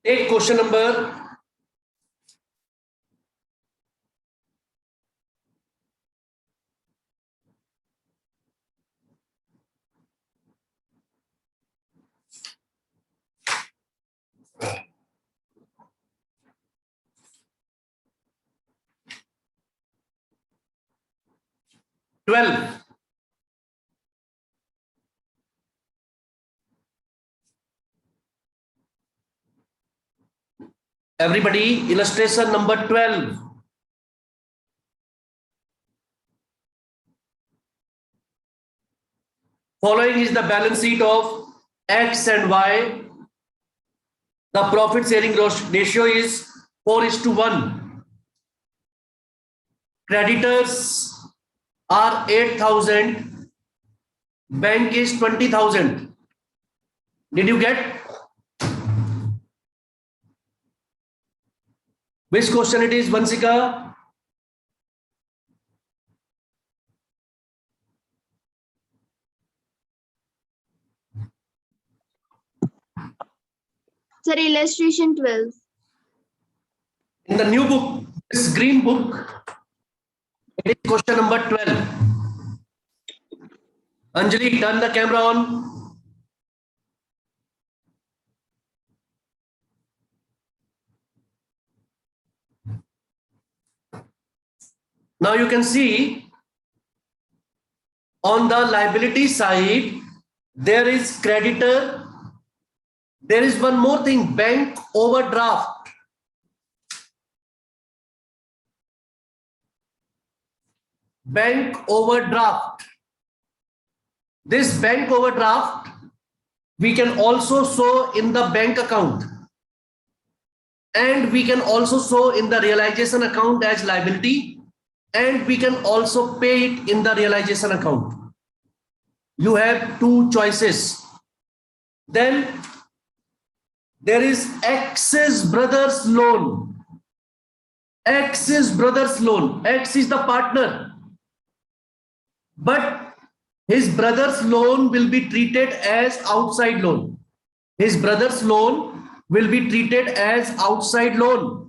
एक question number 12. Everybody, illustration number 12. Following is the balance sheet of X and Y. The profit sharing ratio is 4:1. Creditors are 8,000. Bank is 20,000. Did you get? Which question it is, Vansika? Sir, illustration 12. In the new book, this green book, it is question number 12. Anjali, turn the camera on. Now you can see on the liability side, there is creditor. There is one more thing, bank overdraft. Bank overdraft. This bank overdraft, we can also show in the bank account. And we can also show in the realization account as liability. And we can also pay it in the realization account. You have two choices. Then there is X's brother's loan. X's brother's loan. X is the partner. But his brother's loan will be treated as outside loan. His brother's loan will be treated as outside loan.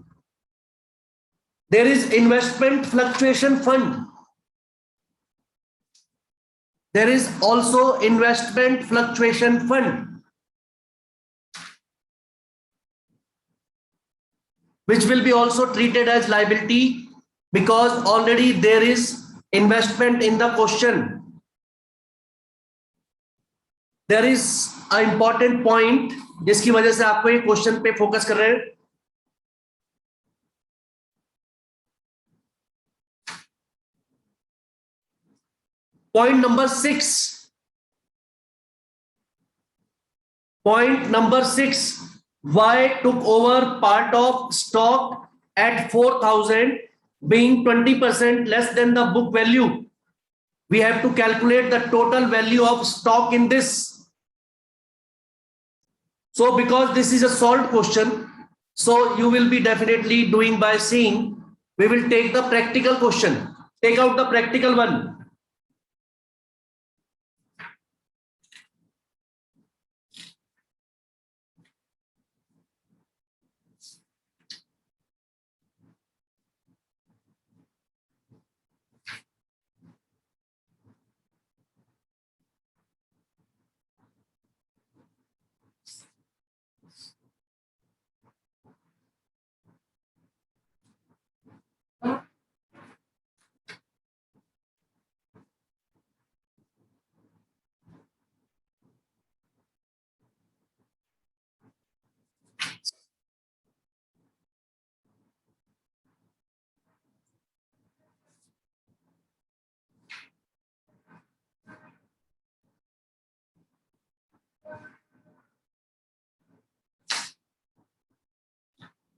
There is investment fluctuation fund. There is also investment fluctuation fund, which will be also treated as liability because already there is investment in the question. There is an important point जिसकी वजह से आपको ये question पे focus कर रहे हैं. Point number 6. Point number 6. Y took over part of stock at 4,000, being 20% less than the book value. We have to calculate the total value of stock in this. So because this is a solved question, so you will be definitely doing by seeing. We will take the practical question. Take out the practical one.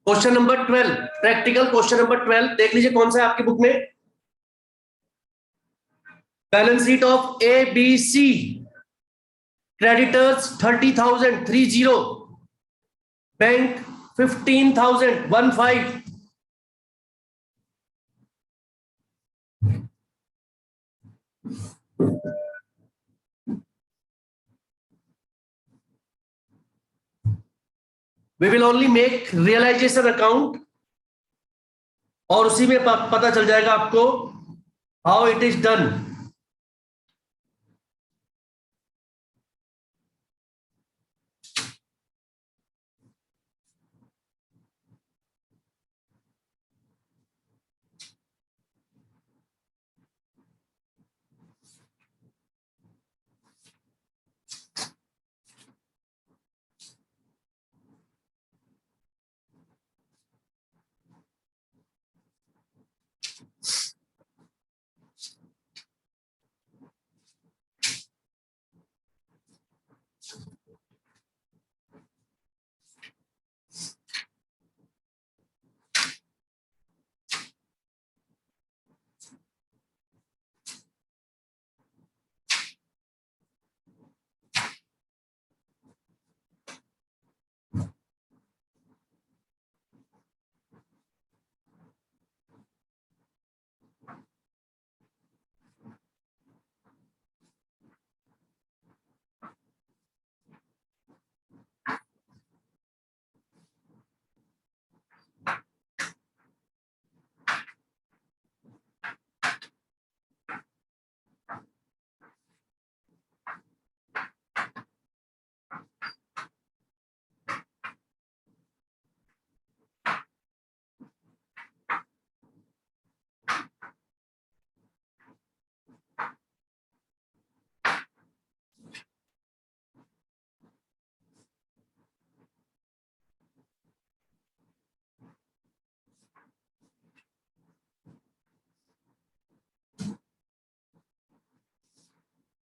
Question number 12, practical question number 12 देख लीजिए कौन सा है आपकी book में. Balance sheet of A B C. Creditors 30,000 30, bank 15,000 15. We will only make realization account और उसी में पता चल जाएगा आपको how it is done.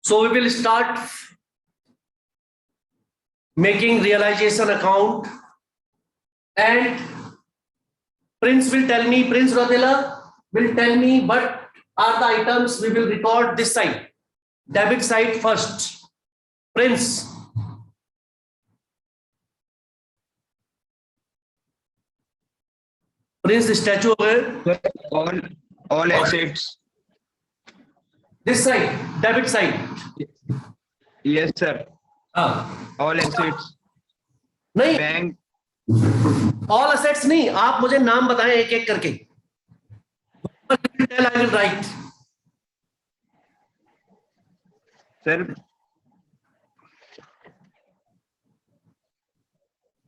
So we will start making realization account, and Prince Rotela will tell me what are the items we will record this side. Debit side first. Prince. Prince statue over. All assets. This side, debit side. Yes, sir. All assets. नहीं, Bank. all assets नहीं, आप मुझे नाम बताएं एक एक करके. I will write. Sir.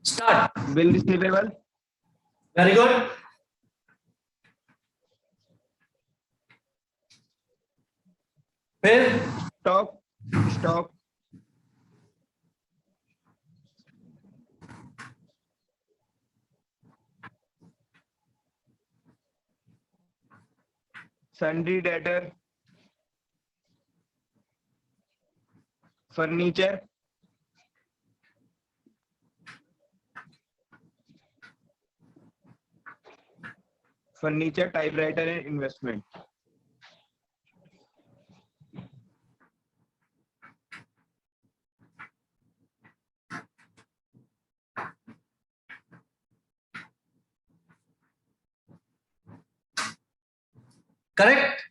Start. Bill receivable. Very good. फिर Stock. Sundry debtor. Furniture. Furniture, typewriter, and investment. correct.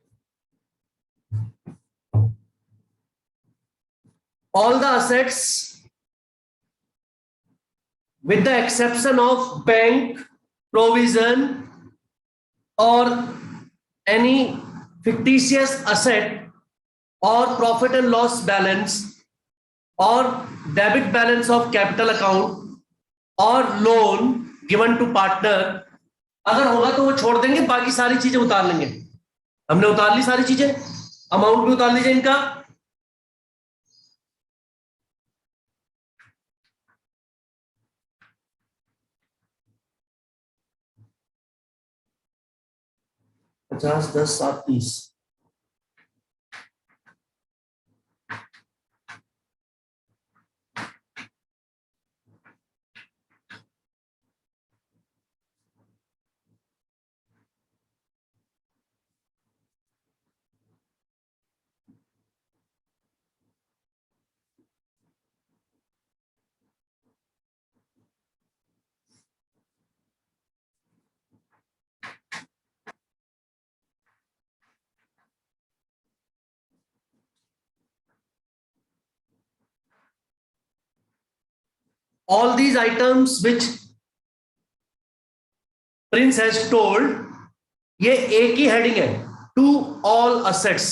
All the assets with the exception of bank, provision, or any fictitious asset or profit and loss balance or debit balance of capital account or loan given to partner, अगर होगा तो वो छोड़ देंगे, बाकी सारी चीजें उतार लेंगे. हमने उतार ली सारी चीजें, अमाउंट भी उतार लीजिए इनका. पचास 10 7 30. All these items which Prince has told, ये एक ही हेडिंग है, टू ऑल असेट्स,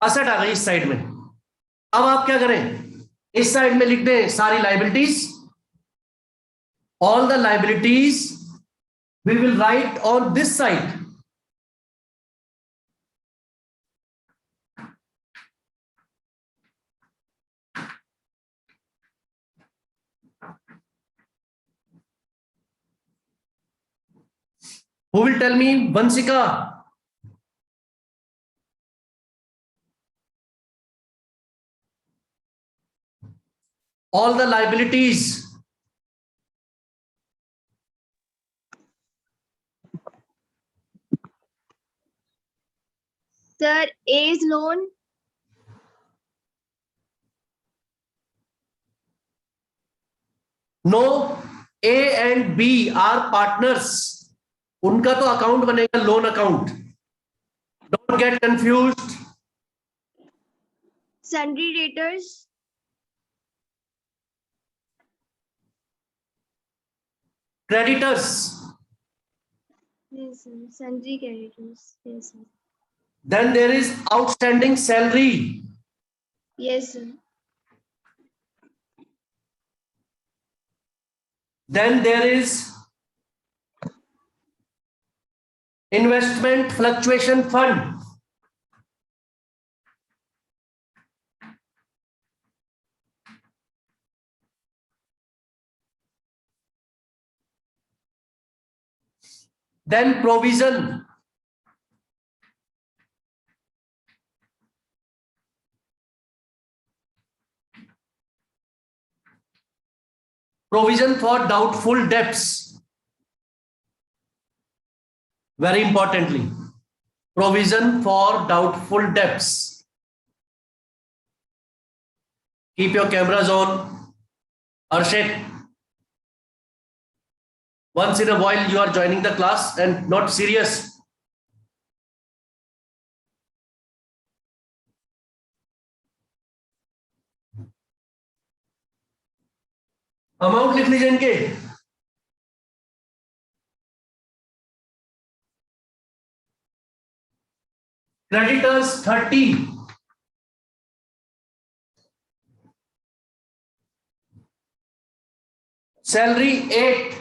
असेट आ गई इस साइड में। अब आप क्या करें, इस साइड में लिख दें सारी liabilities, all the liabilities we will write on this side. Who will tell me, Vansika? All the liabilities. Sir, A's loan, No, A and B are partners. उनका तो अकाउंट बनेगा loan account. Don't get confused. sundry debtors, Creditors. yes, sir. Sundry creditors, yes, sir. Then there is outstanding salary. Yes, sir. Then there is investment fluctuation fund. Then provision. Provision for doubtful debts. Very importantly, provision for doubtful debts. Keep your cameras on. Arshit, once in a while you are joining the class and not serious. Amount लिख लीजिए इनके। Creditors 30, salary 8,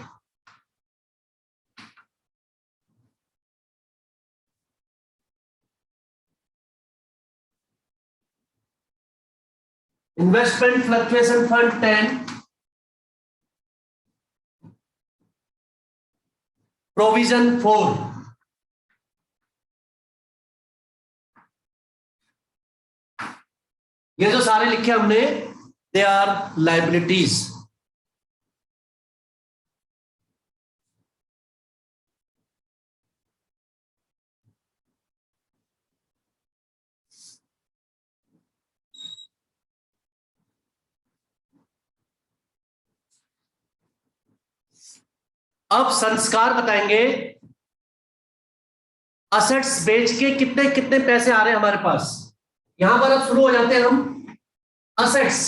investment fluctuation fund 10, provision 4। ये जो सारे लिखे हमने, they are liabilities. अब संस्कार बताएंगे, असेट्स बेच के कितने कितने पैसे आ रहे हैं हमारे पास। यहां पर अब शुरू हो जाते हैं हम। Assets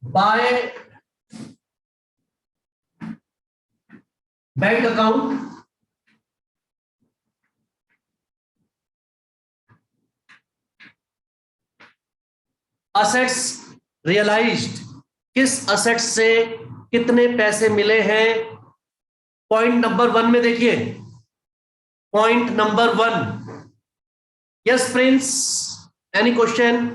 by bank account, assets realised, किस असेट्स से कितने पैसे मिले हैं। पॉइंट नंबर 1 में देखिए, point number 1। Yes Prince, any question?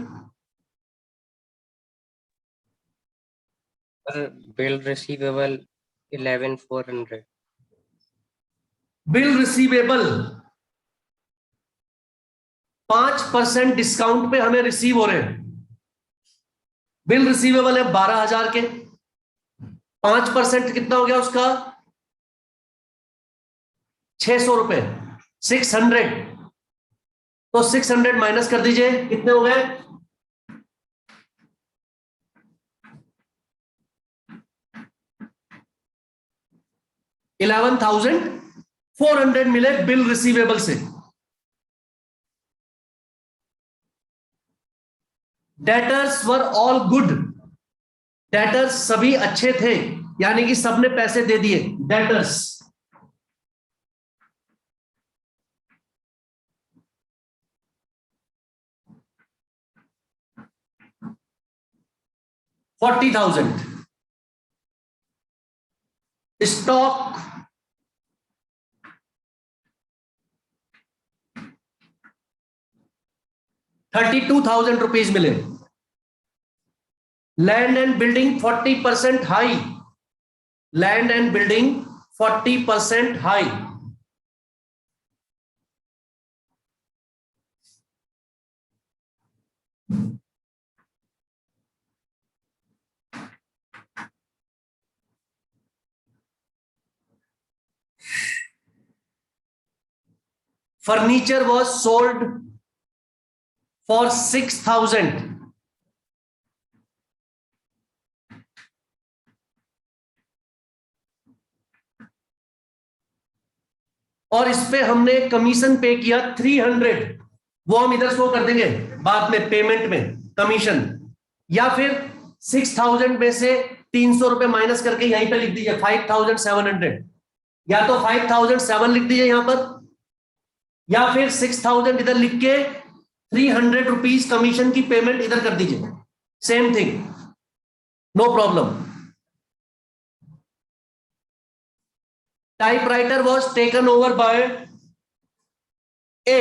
Bill receivable 11,400। Bill receivable 5% discount पे हमें रिसीव हो रहे हैं। बिल रिसीवेबल है 12,000 के, 5% कितना हो गया उसका? 600 रुपए, 600। तो 600 माइनस कर दीजिए, कितने हो गए? 11,400 मिले बिल रिसीवेबल से। Debtors were all good, debtors सभी अच्छे थे, यानी कि सबने पैसे दे दिए। डेटर्स 40,000. Stock 32,000 rupees मिले. Land and building 40% high. Land and building 40% high. Furniture was sold for 6,000. और इस पे हमने कमीशन पे किया 300. वो हम इधर शो कर देंगे बाद में पेमेंट में कमीशन, या फिर 6,000 में से 300 रुपए माइनस करके यहीं पे लिख दीजिए 5,700. या तो 5,007 लिख दीजिए यहां पर, या फिर 6,000 इधर लिख के 300 रुपीज कमीशन की पेमेंट इधर कर दीजिए. Same thing, no problem. Typewriter was taken over by A.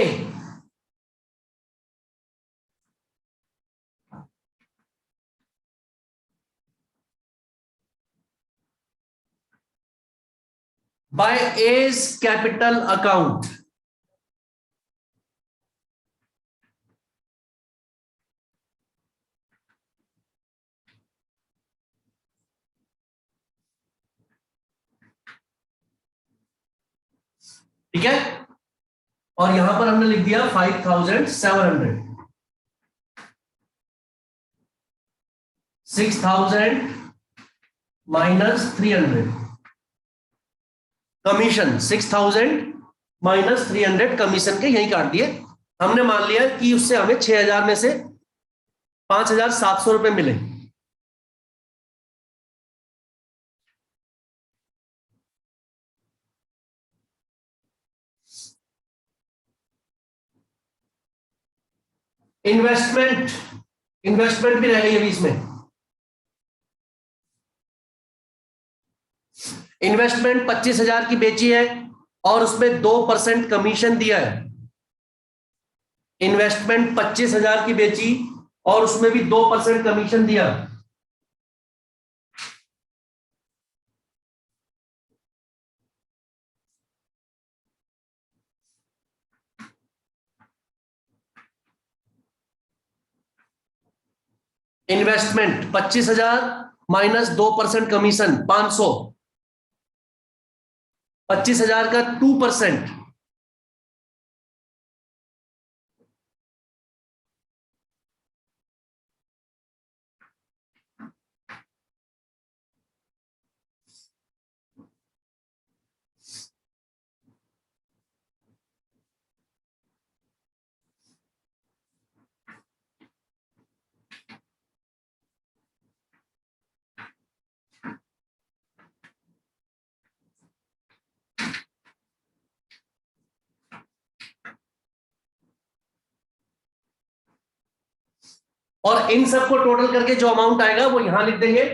By A's capital account. ठीक है, और यहां पर हमने लिख दिया 5,700. 6,000 माइनस 300 कमीशन. 6,000 माइनस 300 कमीशन के यही काट दिए. हमने मान लिया कि उससे हमें 6,000 में से 5,700 रुपए मिले. इन्वेस्टमेंट भी रह गई अभी इसमें. इन्वेस्टमेंट 25,000 की बेची है और उसमें 2% कमीशन दिया है. इन्वेस्टमेंट 25,000 की बेची और उसमें भी 2% कमीशन दिया. Investment 25,000 minus 2% commission 500. 25,000 का 2%. और इन सबको टोटल करके जो अमाउंट आएगा वो यहां लिख देंगे,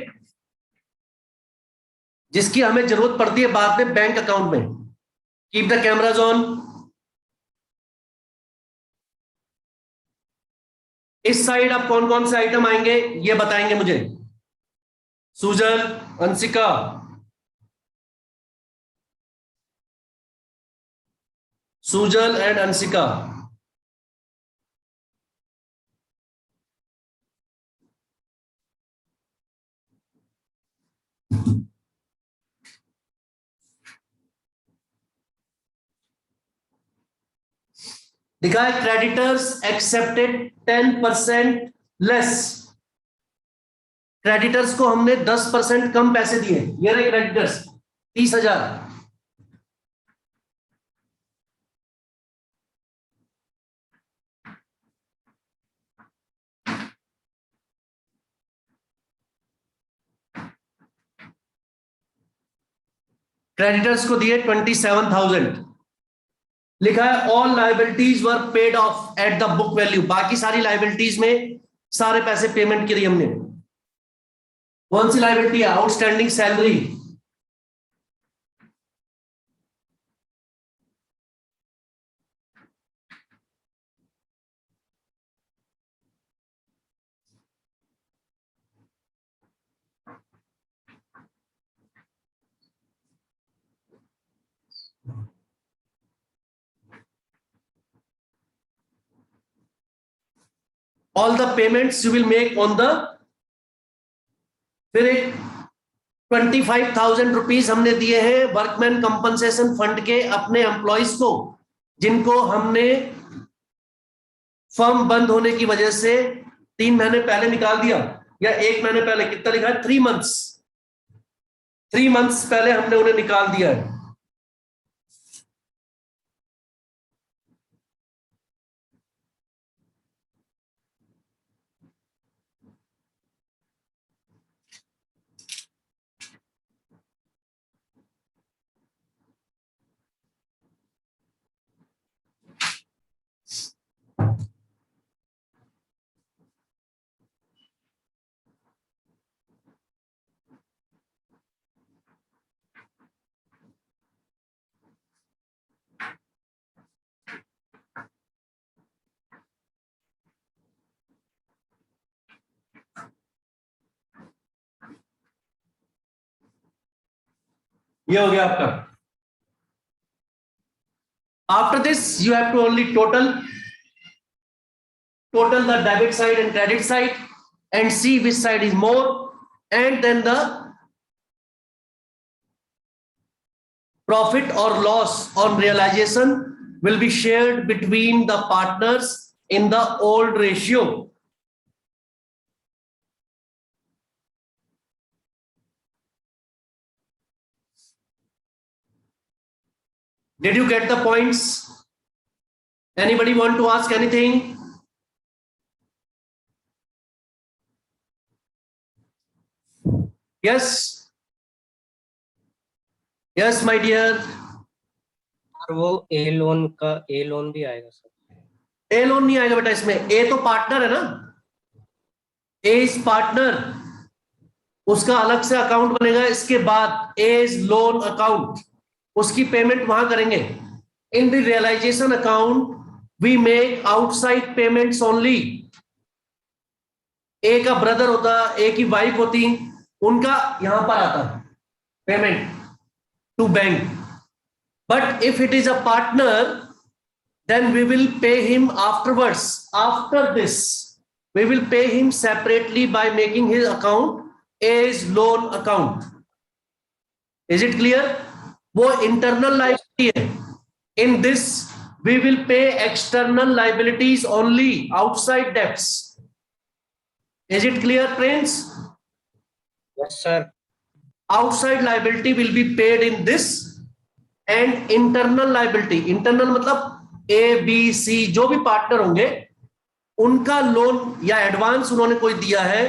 जिसकी हमें जरूरत पड़ती है बाद में बैंक अकाउंट में. Keep the cameras on. इस साइड अब कौन कौन से आइटम आएंगे ये बताएंगे मुझे. सुजल, अंशिका, सुजल एंड अंशिका. लिखा है क्रेडिटर्स एक्सेप्टेड 10% लेस. क्रेडिटर्स को हमने 10% कम पैसे दिए. ये रहे क्रेडिटर्स 30,000. क्रेडिटर्स को दिए 27,000. लिखा है all liabilities were paid of at the book value. बाकी सारी लाइबिलिटीज में सारे पैसे पेमेंट किए हमने. कौन सी लाइबिलिटी है? Outstanding salary. All the payments you will make on the, फिर 25,000 रुपीज हमने दिए हैं वर्कमैन कंपनसेशन फंड के अपने एम्प्लॉइज को, जिनको हमने फर्म बंद होने की वजह से 3 महीने पहले निकाल दिया, या 1 महीने पहले, कितना लिखा है? 3 मंथ्स, 3 मंथ्स पहले हमने उन्हें निकाल दिया है। ये हो गया आपका। After this you have to only total the debit side and credit side and see which side is more, and then the profit or loss on realization will be shared between the partners in the old ratio. Did you get the points? Anybody want to ask anything? Yes. Yes, my dear. और वो ए loan भी आएगा sir? ए loan नहीं आएगा बेटा इसमें। ए तो partner है ना, ए इज पार्टनर, उसका अलग से अकाउंट बनेगा। इसके बाद ए इज लोन अकाउंट, उसकी पेमेंट वहां करेंगे। In the realization account we make outside payments only. A का ब्रदर होता, ए की वाइफ होती, उनका यहां पर आता payment to bank. But if it is a partner then we will pay him afterwards. After this we will pay him separately by making his account as loan account. Is it clear? वो internal liability है. In this we will pay external liabilities only, outside debts. Is it clear, Prince? Yes sir. Outside liability will be paid in this, and internal liability, internal मतलब ए B सी जो भी partner होंगे उनका loan या advance उन्होंने कोई दिया है,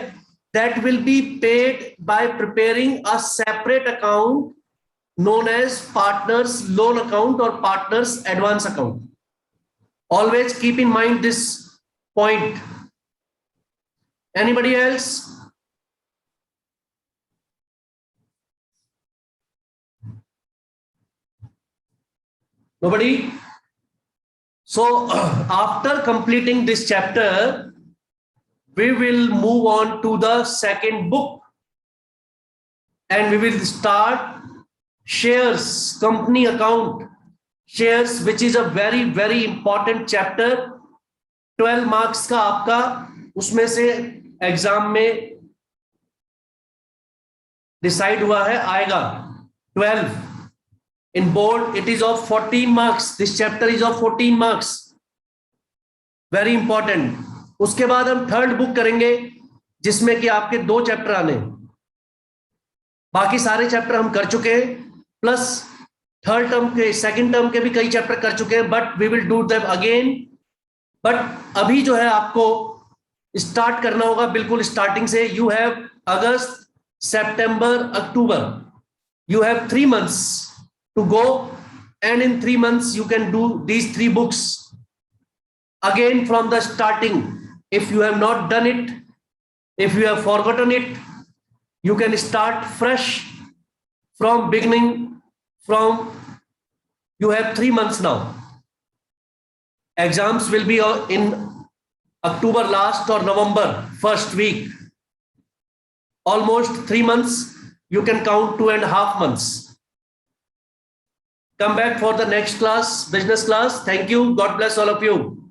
that will be paid by preparing a separate account known as partners loan account और partners advance account. Always keep in mind this point. Anybody else? Nobody? So after completing this chapter, we will move on to the second book, and we will start shares, company account shares, which is a very very important chapter. 12 marks का आपका उसमें से exam में decide हुआ है आएगा 12. In board it is of 14 marks. This chapter is of 14 marks. Very important. उसके बाद हम थर्ड बुक करेंगे जिसमें कि आपके 2 चैप्टर आने, बाकी सारे चैप्टर हम कर चुके हैं, प्लस थर्ड टर्म के सेकंड टर्म के भी कई चैप्टर कर चुके हैं, but we will do them again. But अभी जो है आपको स्टार्ट करना होगा बिल्कुल स्टार्टिंग से. You have August, September, October, you have 3 months to go, and in 3 months you can do these 3 books again from the starting. If you have not done it, if you have forgotten it, You can start fresh from beginning. You have 3 months now. Exams will be in October last or November first week. Almost 3 months. You can count 2.5 months. Come back for the next class, business class. Thank you. God bless all of you.